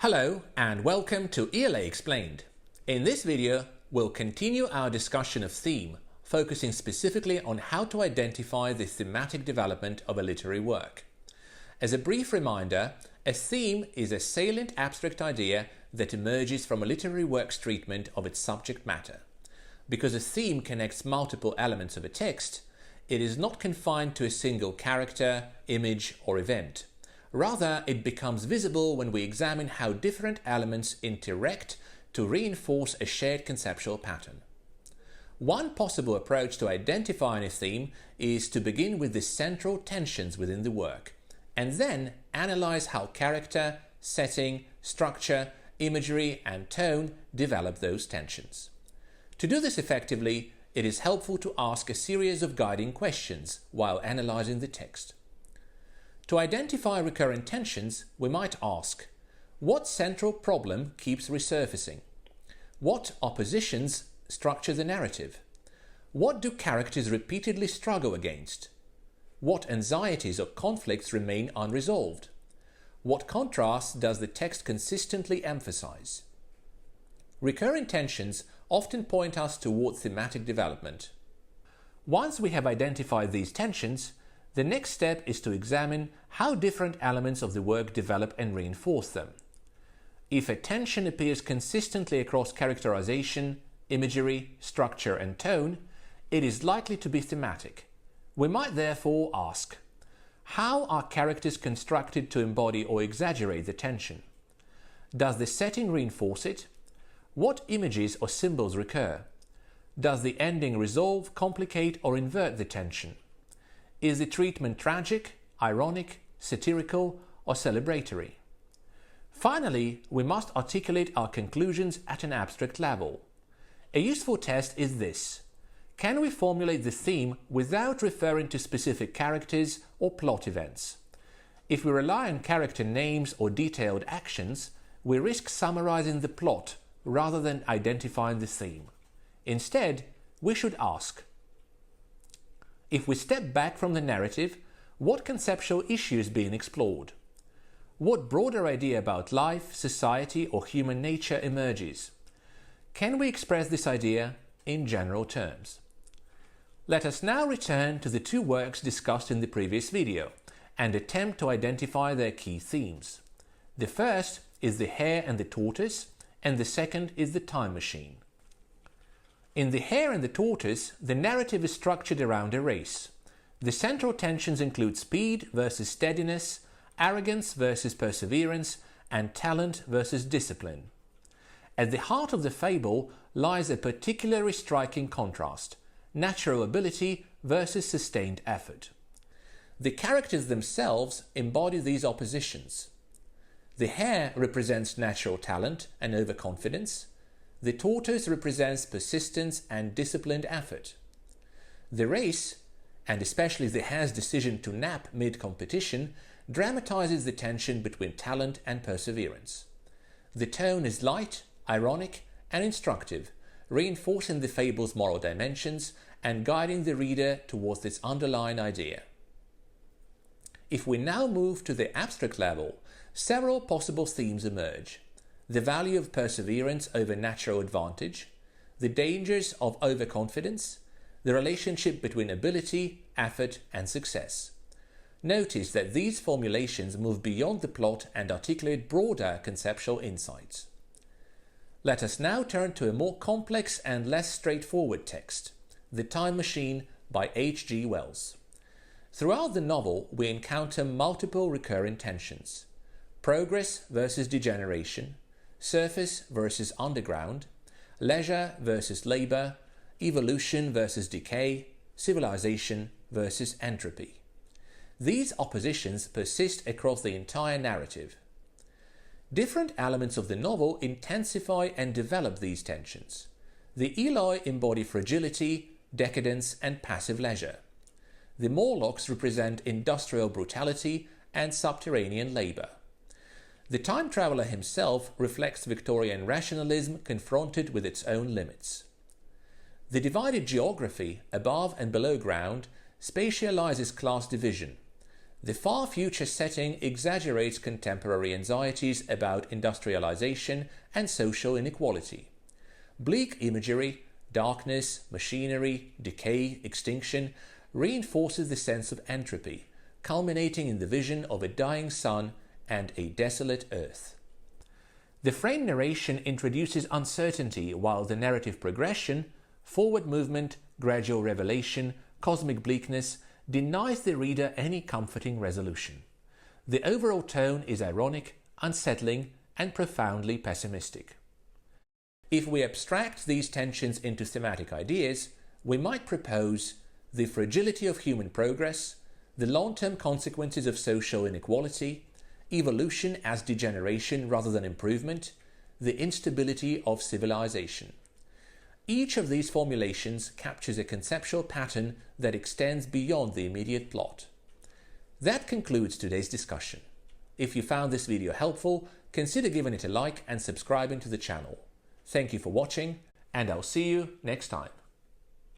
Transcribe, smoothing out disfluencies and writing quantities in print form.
Hello and welcome to ELA Explained. In this video, we'll continue our discussion of theme, focusing specifically on how to identify the thematic development of a literary work. As a brief reminder, a theme is a salient abstract idea that emerges from a literary work's treatment of its subject matter. Because a theme connects multiple elements of a text, it is not confined to a single character, image, or event. Rather, it becomes visible when we examine how different elements interact to reinforce a shared conceptual pattern. One possible approach to identifying a theme is to begin with the central tensions within the work, and then analyze how character, setting, structure, imagery, and tone develop those tensions. To do this effectively, it is helpful to ask a series of guiding questions while analyzing the text. To identify recurrent tensions, we might ask, what central problem keeps resurfacing? What oppositions structure the narrative? What do characters repeatedly struggle against? What anxieties or conflicts remain unresolved? What contrasts does the text consistently emphasize? Recurring tensions often point us toward thematic development. Once we have identified these tensions, the next step is to examine how different elements of the work develop and reinforce them. If a tension appears consistently across characterization, imagery, structure, and tone, it is likely to be thematic. We might therefore ask, how are characters constructed to embody or exaggerate the tension? Does the setting reinforce it? What images or symbols recur? Does the ending resolve, complicate, or invert the tension? Is the treatment tragic, ironic, satirical, or celebratory? Finally, we must articulate our conclusions at an abstract level. A useful test is this. Can we formulate the theme without referring to specific characters or plot events? If we rely on character names or detailed actions, we risk summarizing the plot rather than identifying the theme. Instead, we should ask, if we step back from the narrative, what conceptual issue is being explored? What broader idea about life, society, or human nature emerges? Can we express this idea in general terms? Let us now return to the two works discussed in the previous video and attempt to identify their key themes. The first is The Hare and the Tortoise, and the second is The Time Machine. In The Hare and the Tortoise, the narrative is structured around a race. The central tensions include speed versus steadiness, arrogance versus perseverance, and talent versus discipline. At the heart of the fable lies a particularly striking contrast: natural ability versus sustained effort. The characters themselves embody these oppositions. The hare represents natural talent and overconfidence. The tortoise represents persistence and disciplined effort. The race, and especially the hare's decision to nap mid-competition, dramatizes the tension between talent and perseverance. The tone is light, ironic, and instructive, reinforcing the fable's moral dimensions and guiding the reader towards its underlying idea. If we now move to the abstract level, several possible themes emerge: the value of perseverance over natural advantage, the dangers of overconfidence, the relationship between ability, effort, and success. Notice that these formulations move beyond the plot and articulate broader conceptual insights. Let us now turn to a more complex and less straightforward text, The Time Machine by H.G. Wells. Throughout the novel, we encounter multiple recurring tensions: progress versus degeneration, surface versus underground, leisure versus labor, evolution versus decay, civilization versus entropy. These oppositions persist across the entire narrative. Different elements of the novel intensify and develop these tensions. The Eloi embody fragility, decadence, and passive leisure. The Morlocks represent industrial brutality and subterranean labor. The time traveler himself reflects Victorian rationalism confronted with its own limits. The divided geography, above and below ground, spatializes class division. The far future setting exaggerates contemporary anxieties about industrialization and social inequality. Bleak imagery, darkness, machinery, decay, extinction reinforces the sense of entropy, culminating in the vision of a dying sun and a desolate earth. The frame narration introduces uncertainty, while the narrative progression, forward movement, gradual revelation, cosmic bleakness, denies the reader any comforting resolution. The overall tone is ironic, unsettling, and profoundly pessimistic. If we abstract these tensions into thematic ideas, we might propose the fragility of human progress, the long-term consequences of social inequality, evolution as degeneration rather than improvement, the instability of civilization. Each of these formulations captures a conceptual pattern that extends beyond the immediate plot. That concludes today's discussion. If you found this video helpful, consider giving it a like and subscribing to the channel. Thank you for watching, and I'll see you next time.